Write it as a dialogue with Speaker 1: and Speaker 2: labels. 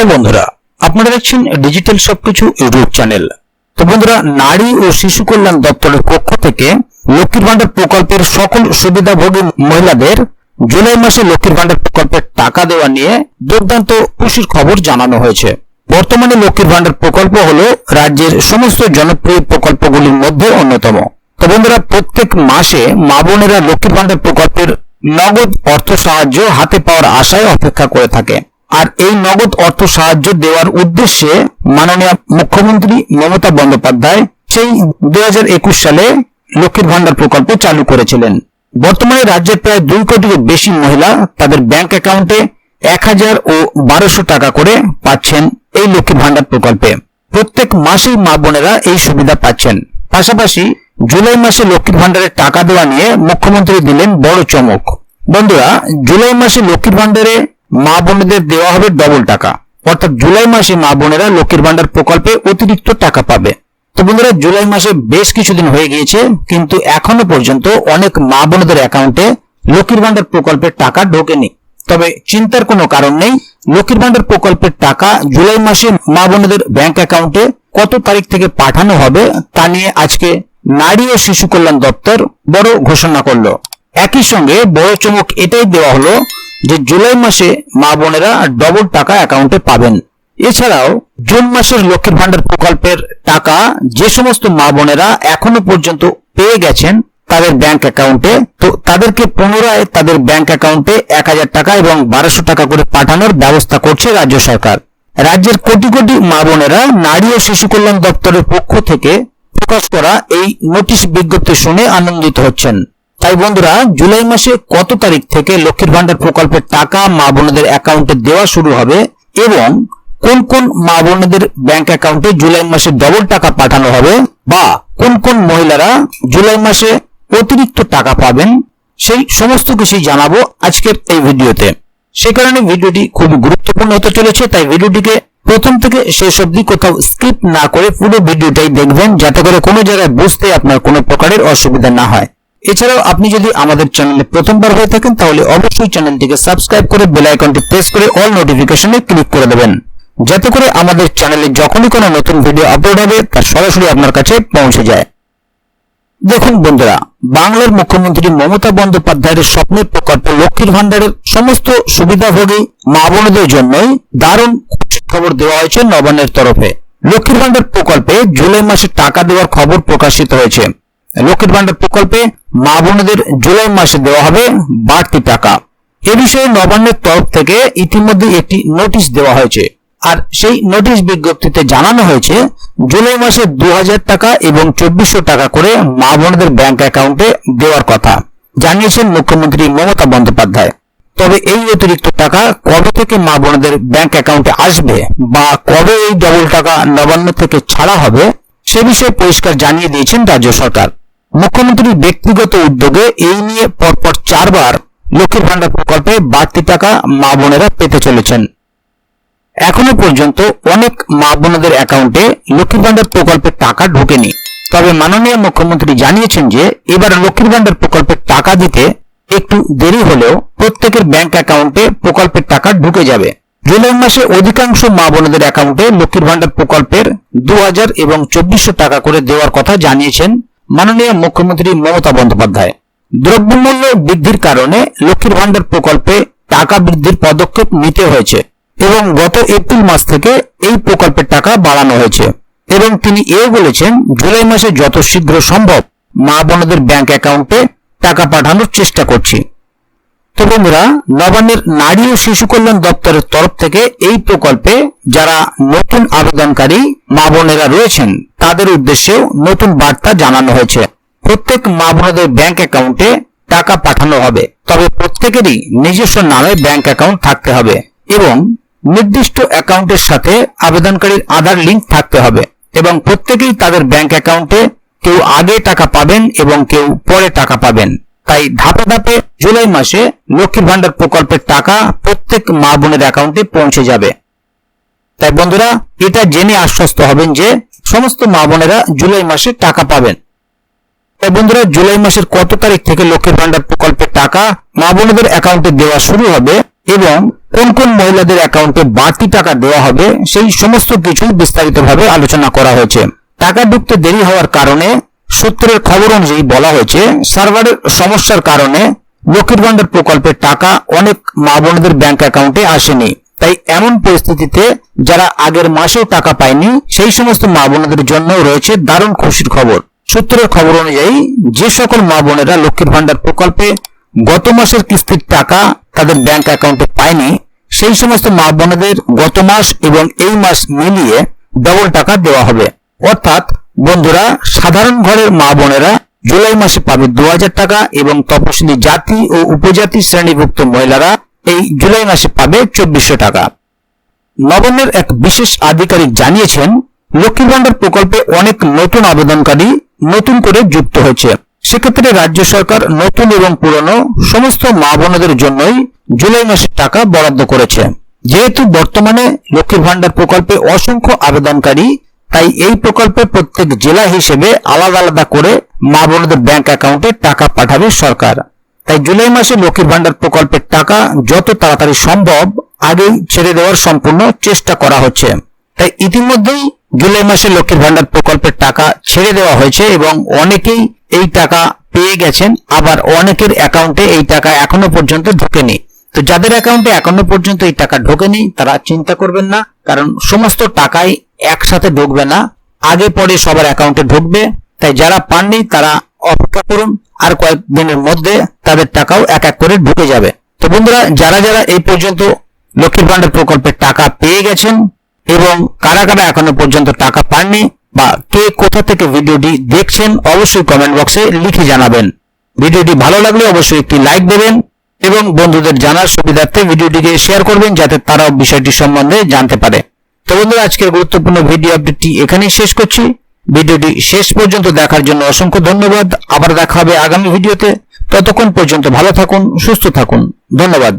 Speaker 1: Hello বন্ধুরা, আপনারা দেখছেন ডিজিটাল সবকিছু ইউটিউব চ্যানেল। তো বন্ধুরা, নারী ও শিশু কল্যাণ দপ্তরের পক্ষ থেকে লক্ষ্মীর ভান্ডার প্রকল্পের সকল সুবিধাভোগী মহিলাদের জুলাই মাসে লক্ষ্মীর ভান্ডার প্রকল্পের টাকা দেওয়া নিয়ে দুর্দান্ত খুশির খবর জানানো হয়েছে। বর্তমানে লক্ষ্মীর ভান্ডার প্রকল্প হলো রাজ্যের সমস্ত জনপ্রিয় প্রকল্পগুলির মধ্যে অন্যতম। তো বন্ধুরা, প্রত্যেক মাসে মা বোনেরা লক্ষ্মীর ভান্ডার প্রকল্পের নগদ অর্থ সাহায্য হাতে পাওয়ার আশায় অপেক্ষা করে থাকে। আর এই নগদ অর্থ সাহায্য দেওয়ার উদ্দেশ্যে মাননীয় মুখ্যমন্ত্রী মমতা বন্দ্যোপাধ্যায় সেই 2021 সালে লক্ষ্মীর ভান্ডার প্রকল্প চালু করেছিলেন। বর্তমানে রাজ্যের প্রায় 2 কোটিরও বেশি মহিলা তাদের ব্যাংক অ্যাকাউন্টে 1000 ও 1200 টাকা করে পাচ্ছেন এই লক্ষ্মীর ভান্ডার প্রকল্পে। প্রত্যেক মাসেই মা বোনেরা এই সুবিধা পাচ্ছেন। পাশাপাশি জুলাই মাসে লক্ষ্মীর ভান্ডারের টাকা দেওয়া নিয়ে মুখ্যমন্ত্রী দিলেন বড় চমক। বন্ধুরা, জুলাই মাসে লক্ষ্মীর ভান্ডারে মা বোনেদের দেওয়া হবে ডবল টাকা, অর্থাৎ জুলাই মাসে মা বোনেরা লক্ষ্মীর ভান্ডার প্রকল্পে অতিরিক্ত টাকা পাবে। তো বন্ধুরা, জুলাই মাসে বেশ কিছুদিন হয়ে গিয়েছে, কিন্তু এখনো পর্যন্ত অনেক মা বোনেদের অ্যাকাউন্টে লক্ষ্মীর ভান্ডার প্রকল্পের টাকা ঢোকেনি। তবে চিন্তার কোনো কারণ নেই। লক্ষ্মীর ভান্ডার প্রকল্পের টাকা জুলাই মাসে মা বোনেদের ব্যাংক অ্যাকাউন্টে কত তারিখ থেকে পাঠানো হবে তা নিয়ে আজকে নারী ও শিশু কল্যাণ দপ্তর বড় ঘোষণা করলো। একই সঙ্গে বড় চমক এটাই দেওয়া হলো যে জুলাই মাসে মা বোনেরা ডবল টাকা অ্যাকাউন্টে পাবেন। এছাড়াও জুন মাসের লক্ষ্মীর ভান্ডার প্রকল্পের টাকা যে সমস্ত মা বোনেরা এখনো পর্যন্ত পেয়ে গেছেন তাদের ব্যাংক অ্যাকাউন্টে, তো তাদেরকে পুনরায় তাদের ব্যাংক অ্যাকাউন্টে 1000 টাকা এবং 1200 টাকা করে পাঠানোর ব্যবস্থা করছে রাজ্য সরকার। রাজ্যের কোটি কোটি মা বোনেরা নারী ও শিশু কল্যাণ দপ্তরের পক্ষ থেকে প্রকাশ করা এই নোটিশ বিজ্ঞপ্তি শুনে আনন্দিত হচ্ছেন। তাই বন্ধুরা, জুলাই মাসে কত তারিখ থেকে লক্ষ্মীর ভান্ডার প্রকল্পের টাকা মা বোনেদের অ্যাকাউন্টে দেওয়া শুরু হবে এবং কোন কোন মা বোনেদের ব্যাংক অ্যাকাউন্টে জুলাই মাসে ডবল টাকা পাঠানো হবে বা কোন কোন মহিলারা জুলাই মাসে অতিরিক্ত টাকা পাবেন, সেই সমস্ত কিছুই জানাবো আজকের এই ভিডিওতে। সে কারণে ভিডিওটি খুব গুরুত্বপূর্ণ হতে চলেছে। তাই ভিডিওটিকে প্রথম থেকে শেষ অবধি কোথাও স্কিপ না করে পুরো ভিডিওটাই দেখবেন, যাতে করে কোনো জায়গায় বুঝতে আপনার কোনো প্রকারের অসুবিধা না হয়। এছাড়াও আপনি যদি আমাদের চ্যানেলে প্রথমবার হয়ে থাকেন তাহলে অবশ্যই চ্যানেলটিকে সাবস্ক্রাইব করে বেল আইকনটি প্রেস করে অল নোটিফিকেশনে ক্লিক করে দেবেন, যাতে করে আমাদের চ্যানেলে যখনই কোনো নতুন ভিডিও আপলোড হবে তা সরাসরি আপনার কাছে পৌঁছে যায়। দেখুন বন্ধুরা, বাংলার মুখ্যমন্ত্রী মমতা বন্দ্যোপাধ্যায়ের স্বপ্নের প্রকল্প লক্ষ্মীর ভান্ডারের সমস্ত সুবিধাভোগী মা বোনদের জন্যই দারুণ খবর দেওয়া হয়েছে নবান্নের তরফে। লক্ষ্মীর ভান্ডার প্রকল্পে জুলাই মাসে টাকা দেওয়ার খবর প্রকাশিত হয়েছে। লক্ষ্মীর ভান্ডার প্রকল্পে মা বোনদের জুলাই মাসে দেওয়া হবে বাড়তি টাকা। এ বিষয়ে নবান্নের তরফ থেকে ইতিমধ্যে একটি নোটিশ দেওয়া হয়েছে। আর সেই নোটিশ বিজ্ঞপ্তিতে জানানো হয়েছে জুলাই মাসে 2000 টাকা এবং 2400 টাকা করে মা বোনদের ব্যাংক অ্যাকাউন্টে দেওয়ার কথা জানিয়েছেন মুখ্যমন্ত্রী মমতা বন্দ্যোপাধ্যায়। তবে এই অতিরিক্ত টাকা কবে থেকে মা বোনদের ব্যাংক অ্যাকাউন্টে আসবে বা কবে এই ডবল টাকা নবান্ন থেকে ছাড়া হবে সে বিষয়ে পরিষ্কার জানিয়ে দিয়েছেন রাজ্য সরকার। মুখ্যমন্ত্রীর ব্যক্তিগত উদ্যোগে এই নিয়ে পরপর 4 বার লক্ষ্মীর ভান্ডার প্রকল্পে বাড়তি টাকা মা বোনেরা পেতে চলেছেন। এখনো পর্যন্ত অনেক মা বোনদের অ্যাকাউন্টে লক্ষ্মীর ভান্ডার প্রকল্পের টাকা ঢোকেনি। তবে মাননীয় মুখ্যমন্ত্রী জানিয়েছেন যে এবার লক্ষ্মীর ভান্ডার প্রকল্পের টাকা দিতে একটু দেরি হলেও প্রত্যেকের ব্যাংক অ্যাকাউন্টে প্রকল্পের টাকা ঢুকে যাবে। জুলাই মাসে অধিকাংশ মা বোনদের অ্যাকাউন্টে লক্ষ্মীর ভান্ডার প্রকল্পের 2000 এবং 2400 টাকা করে দেওয়ার কথা জানিয়েছেন মাননীয় মুখ্যমন্ত্রী মমতা বন্দ্যোপাধ্যায়। দ্রব্যমূল্য বৃদ্ধির কারণে লক্ষ্মীর ভান্ডার প্রকল্পে টাকা বৃদ্ধির পদক্ষেপ নিতে হয়েছে এবং গত এপ্রিল মাস থেকে এই প্রকল্পের টাকা বাড়ানো হয়েছে এবং তিনি এও বলেছেন জুলাই মাসে যত শীঘ্র সম্ভব মা বোনদের ব্যাংক অ্যাকাউন্টে টাকা পাঠানোর চেষ্টা করছি। তো বন্ধুরা, নবান্নের নারী ও শিশু কল্যাণ দপ্তরের তরফ থেকে এই প্রকল্পে যারা নতুন আবেদনকারী মা বোনেরা রয়েছেন তাদের উদ্দেশ্যেও নতুন বার্তা জানানো হয়েছে। প্রত্যেক মা বোনদের ব্যাংক অ্যাকাউন্টে টাকা পাঠানো হবে, তবে প্রত্যেকেরই নিজস্ব নামে ব্যাংক অ্যাকাউন্ট থাকতে হবে এবং নির্দিষ্ট অ্যাকাউন্টের সাথে আবেদনকারীর আধার লিংক থাকতে হবে এবং প্রত্যেকেই তাদের ব্যাংক অ্যাকাউন্টে কেউ আগে টাকা পাবেন এবং কেউ পরে টাকা পাবেন। তাই ধাপে ধাপে জুলাই মাসে লক্ষ্মীর ভান্ডার প্রকল্পের টাকা প্রত্যেক মা বোনের অ্যাকাউন্টে পৌঁছে যাবে। তাই বন্ধুরা, এটা জেনে আশ্বস্ত হবেন যে সমস্ত মা বোনেরা জুলাই মাসে টাকা পাবেন। তাই বন্ধুরা, জুলাই মাসের কত তারিখ থেকে লক্ষ্মীর ভান্ডার প্রকল্পের টাকা মা বোনদের অ্যাকাউন্টে দেওয়া শুরু হবে এবং কোন কোন মহিলাদের অ্যাকাউন্টে বাড়তি টাকা দেওয়া হবে সেই সমস্ত কিছু বিস্তারিতভাবে আলোচনা করা হয়েছে। টাকা ঢুকতে দেরি হওয়ার কারণে সূত্রের খবর অনুযায়ী বলা হয়েছে, সার্ভারের সমস্যার কারণে লক্ষ্মীর ভান্ডার প্রকল্পের টাকা অনেক মা বোনদের ব্যাংক অ্যাকাউন্টে আসেনি। তাই এমন পরিস্থিতিতে যারা আগের মাসেও টাকা পায়নি সেই সমস্ত মা বোনদের জন্য রয়েছে দারুণ খুশির খবর। সূত্রের খবর অনুযায়ী যে সকল মা বোনেরা লক্ষ্মীর ভান্ডার প্রকল্পে গত মাসের কিস্তির টাকা তাদের ব্যাংক অ্যাকাউন্টে পায়নি সেই সমস্ত মা বোনদের গত মাস এবং এই মাস মিলিয়ে ডবল টাকা দেওয়া হবে। অর্থাৎ বন্ধুরা, সাধারণ ঘরের মা বোনেরা জুলাই মাসে পাবে 2000 টাকা এবং তপশিলি জাতি ও উপজাতি শ্রেণীভুক্ত মহিলারা এই জুলাই মাসে পাবে 2400 টাকা। নবান্নের এক বিশেষ আধিকারিক জানিয়েছেন, লক্ষ্মীর ভান্ডার প্রকল্পে অনেক নতুন আবেদনকারী নতুন করে যুক্ত হয়েছে। সেক্ষেত্রে রাজ্য সরকার নতুন এবং পুরনো সমস্ত মা বোনদের জন্যই জুলাই মাসের টাকা বরাদ্দ করেছে। যেহেতু বর্তমানে লক্ষ্মীর ভান্ডার প্রকল্পে অসংখ্য আবেদনকারী, তাই এই প্রকল্পে প্রত্যেক জেলা হিসেবে আলাদা আলাদা করে মা বোনদের ব্যাংক অ্যাকাউন্টে টাকা পাঠাবে সরকার। তাই জুলাই মাসে লক্ষ্মীর ভান্ডার প্রকল্পের টাকা যত তাড়াতাড়ি সম্ভব আগেই ছেড়ে দেওয়ার সম্পূর্ণ চেষ্টা করা হচ্ছে। তাই ইতিমধ্যেই জুলাই মাসে লক্ষ্মীর ভান্ডার প্রকল্পের টাকা ছেড়ে দেওয়া হয়েছে এবং অনেকেই এই টাকা পেয়ে গেছেন, আবার অনেকের অ্যাকাউন্টে এই টাকা এখনো পর্যন্ত ঢোকেনি। তো যাদের অ্যাকাউন্টে এখনো পর্যন্ত এই টাকা ঢোকেনি তারা চিন্তা করবেন না, কারণ সমস্ত টাকাই একসাথে ঢুকবে না, আগে পরে সবার অ্যাকাউন্টে ঢুকবে। তাই যারা পাননি তারা অপেক্ষা করুন, আর কয়েকদিনের মধ্যে তাদের টাকাও এক এক করে ঢুকে যাবে। তো বন্ধুরা, যারা যারা এই পর্যন্ত লক্ষ্মীর ভান্ডার প্রকল্পের টাকা পেয়ে গেছেন এবং কারা কারা এখনো পর্যন্ত টাকা পাননি বা কে কোথা থেকে ভিডিওটি দেখছেন অবশ্যই কমেন্ট বক্সে লিখে জানাবেন। ভিডিওটি ভালো লাগলে অবশ্যই একটি লাইক দেবেন এবং বন্ধুদের জানার সুবিধার্থে ভিডিওটিকে শেয়ার করবেন যাতে তারাও বিষয়টি সম্বন্ধে জানতে পারে। তো বন্ধুরা, আজকের গুরুত্বপূর্ণ ভিডিও আপডেটটি এখানেই শেষ করছি। ভিডিওটি শেষ পর্যন্ত দেখার জন্য অসংখ্য ধন্যবাদ। আবার দেখা হবে আগামী ভিডিওতে। ততক্ষণ পর্যন্ত ভালো থাকুন, সুস্থ থাকুন। ধন্যবাদ।